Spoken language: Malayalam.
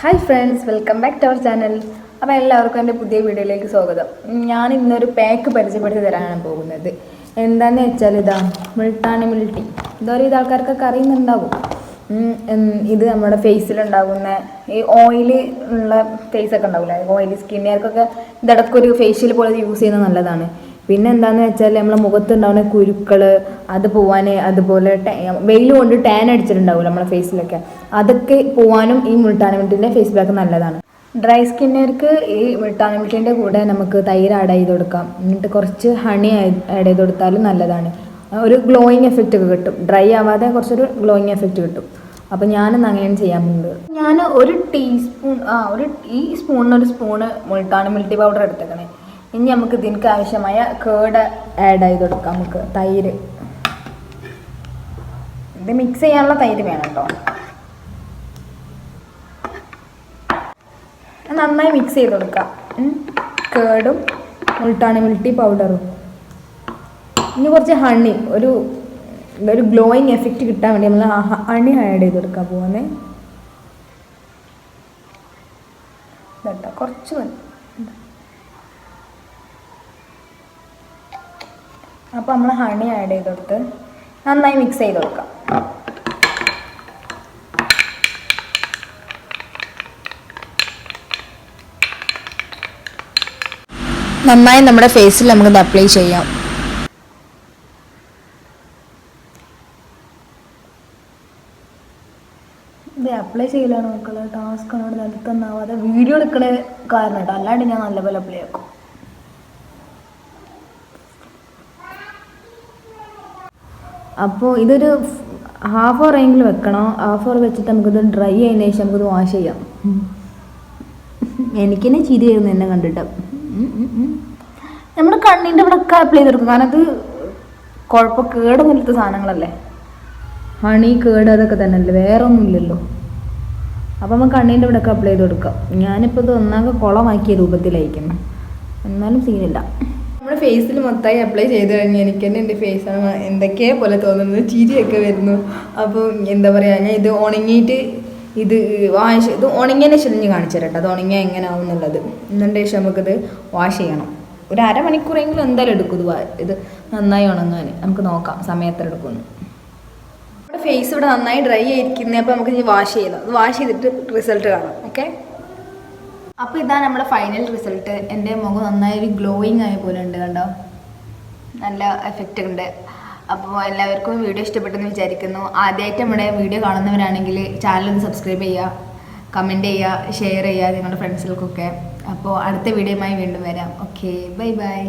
Hi friends, welcome back to our channel. അപ്പോൾ എല്ലാവർക്കും എൻ്റെ പുതിയ വീഡിയോയിലേക്ക് സ്വാഗതം. ഞാൻ ഇന്നൊരു പാക്ക് പരിചയപ്പെടുത്തി തരാനാണ് പോകുന്നത്. എന്താണെന്ന് വെച്ചാൽ ഇതാ മുൾട്ടാനി മിൽട്ടി. ഇതൊരു ആൾക്കാർക്കൊക്കെ അറിയുന്നുണ്ടാവും. ഇത് നമ്മുടെ ഫേസിലുണ്ടാകുന്ന ഈ ഓയിൽ ഉള്ള ഫേസൊക്കെ ഉണ്ടാവില്ല, ഓയിലി സ്കിന്നുകാർക്കൊക്കെ ഇടയ്ക്കൊരു ഫേഷ്യൽ പോലെ യൂസ് ചെയ്യുന്നത് നല്ലതാണ്. പിന്നെ എന്താണെന്ന് വെച്ചാൽ നമ്മളെ മുഖത്തുണ്ടാവുന്ന കുരുക്കൾ അത് പോവാൻ, അതുപോലെ വെയിൽ കൊണ്ട് ടാൻ അടിച്ചിട്ടുണ്ടാവില്ല നമ്മളെ ഫേസിലൊക്കെ, അതൊക്കെ പോവാനും ഈ മുൾട്ടാനി മിൽട്ടിൻ്റെ ഫേസ് പാക്ക് നല്ലതാണ്. ഡ്രൈ സ്കിന്നുകാർക്ക് ഈ മുൾട്ടാനി മിൽട്ടിൻ്റെ കൂടെ നമുക്ക് തൈര് ആഡ് ചെയ്ത് കൊടുക്കാം. എന്നിട്ട് കുറച്ച് ഹണി ആഡ് ചെയ്ത് കൊടുത്താലും നല്ലതാണ്. ഒരു ഗ്ലോയിങ് എഫക്റ്റ് ഒക്കെ കിട്ടും. ഡ്രൈ ആവാതെ കുറച്ചൊരു ഗ്ലോയിങ് എഫക്റ്റ് കിട്ടും. അപ്പോൾ ഞാനിന്ന് അങ്ങനെയാണ് ചെയ്യാൻ പോകുന്നത്. ഞാൻ ഒരു ടീസ്പൂൺ ഈ സ്പൂണിനൊരു സ്പൂണ് മുൾട്ടാനി മിൽട്ടി പൗഡർ എടുത്തേക്കണേ. ഇനി നമുക്ക് ഇതിനൊക്കെ ആവശ്യമായ കേട് ആഡ് ചെയ്ത് കൊടുക്കാം. നമുക്ക് തൈര്, ഇത് മിക്സ് ചെയ്യാനുള്ള തൈര് വേണം കേട്ടോ. നന്നായി മിക്സ് ചെയ്ത് കൊടുക്കാം, കേടും മുൾട്ടാനി മിൽട്ടി പൗഡറും. ഇനി കുറച്ച് ഹണി, ഒരു ഗ്ലോയിങ് എഫക്റ്റ് കിട്ടാൻ വേണ്ടി നമ്മൾ ഹണി ആഡ് ചെയ്ത് കൊടുക്കാൻ പോകുന്നേ കേട്ടോ. കുറച്ച് മതി. അപ്പോൾ നമ്മൾ ഹണി ആഡ് ചെയ്ത് കൊടുത്ത് നന്നായി മിക്സ് ചെയ്ത് കൊടുക്കാം. നന്നായി നമ്മുടെ ഫേസിൽ നമുക്കിത് അപ്ലൈ ചെയ്യാം. ഇത് അപ്ലൈ ചെയ്യലാണ് മക്കളെ ടാസ്ക്. അവിടെ നിലത്തൊന്നാവാതെ വീഡിയോ എടുക്കണ കാരണം കേട്ടോ, അല്ലാണ്ട് ഞാൻ നല്ലപോലെ അപ്ലൈ ആക്കും. അപ്പോൾ ഇതൊരു ഹാഫ് അവർ എങ്കിലും വെക്കണം. ഹാഫ് അവർ വെച്ചിട്ട് നമുക്കിത് ഡ്രൈ ആയതിനു ശേഷം നമുക്കിത് വാഷ് ചെയ്യാം. എനിക്ക് തന്നെ ചിരി വരുന്നു എന്നെ കണ്ടിട്ട്. നമ്മുടെ കണ്ണിൻ്റെ ഇവിടെ ഒക്കെ അപ്ലൈ ചെയ്തെടുക്കും, കാരണം അത് കേടൊന്നുമില്ലാത്ത സാധനങ്ങളല്ലേ. ഹണി കേട് അതൊക്കെ തന്നെ അല്ലേ, വേറെ ഒന്നുമില്ലല്ലോ. അപ്പോൾ നമ്മൾ കണ്ണിൻ്റെ ഇവിടെ ഒക്കെ അപ്ലൈ ചെയ്ത് കൊടുക്കാം. ഞാനിപ്പോൾ ഇത് ഒന്നാകെ കുളമാക്കിയ രൂപത്തിലായിരിക്കുന്നു, എന്നാലും സീനില്ല. നമ്മുടെ ഫേസിൽ മൊത്തമായി അപ്ലൈ ചെയ്ത് കഴിഞ്ഞാൽ എനിക്ക് തന്നെ എൻ്റെ ഫേസാണ് എന്തൊക്കെയോ പോലെ തോന്നുന്നത്, ചിരിയൊക്കെ വരുന്നു. അപ്പോൾ എന്താ പറയുക, ഞാൻ ഇത് ഉണങ്ങിയിട്ട് ഇത് ഉണങ്ങിയതിന് ശേഷം ഞാൻ കാണിച്ചു തരാം കേട്ടോ, അത് ഉണങ്ങിയാൽ എങ്ങനെ ആവും എന്നുള്ളത്. എന്നിട്ട് ശേഷം നമുക്കിത് വാഷ് ചെയ്യണം. ഒരു അരമണിക്കൂറെങ്കിലും എന്തായാലും എടുക്കും ഇത് നന്നായി ഉണങ്ങാൻ. നമുക്ക് നോക്കാം സമയം എത്ര എടുക്കുമെന്ന്. നമ്മുടെ ഫേസ് ഇവിടെ നന്നായി ഡ്രൈ ആയിരിക്കുന്നത്. അപ്പോൾ നമുക്ക് ഇനി വാഷ് ചെയ്യണം. അത് വാഷ് ചെയ്തിട്ട് റിസൾട്ട് കാണാം. ഓക്കെ, അപ്പോൾ ഇതാണ് നമ്മുടെ ഫൈനൽ റിസൾട്ട്. എൻ്റെ മുഖം നന്നായി ഒരു ഗ്ലോയിങ് ആയ പോലെ ഉണ്ട്, കണ്ടോ, നല്ല എഫക്റ്റ് ഉണ്ട്. അപ്പോൾ എല്ലാവർക്കും വീഡിയോ ഇഷ്ടപ്പെട്ടെന്ന് വിചാരിക്കുന്നു. ആദ്യമായിട്ട് നമ്മുടെ വീഡിയോ കാണുന്നവരാണെങ്കിൽ ചാനൽ ഒന്ന് സബ്സ്ക്രൈബ് ചെയ്യുക, കമൻറ്റ് ചെയ്യുക, ഷെയർ ചെയ്യുക നിങ്ങളുടെ ഫ്രണ്ട്സിൽക്കൊക്കെ. അപ്പോൾ അടുത്ത വീഡിയോയുമായി വീണ്ടും വരാം. Okay, bye bye.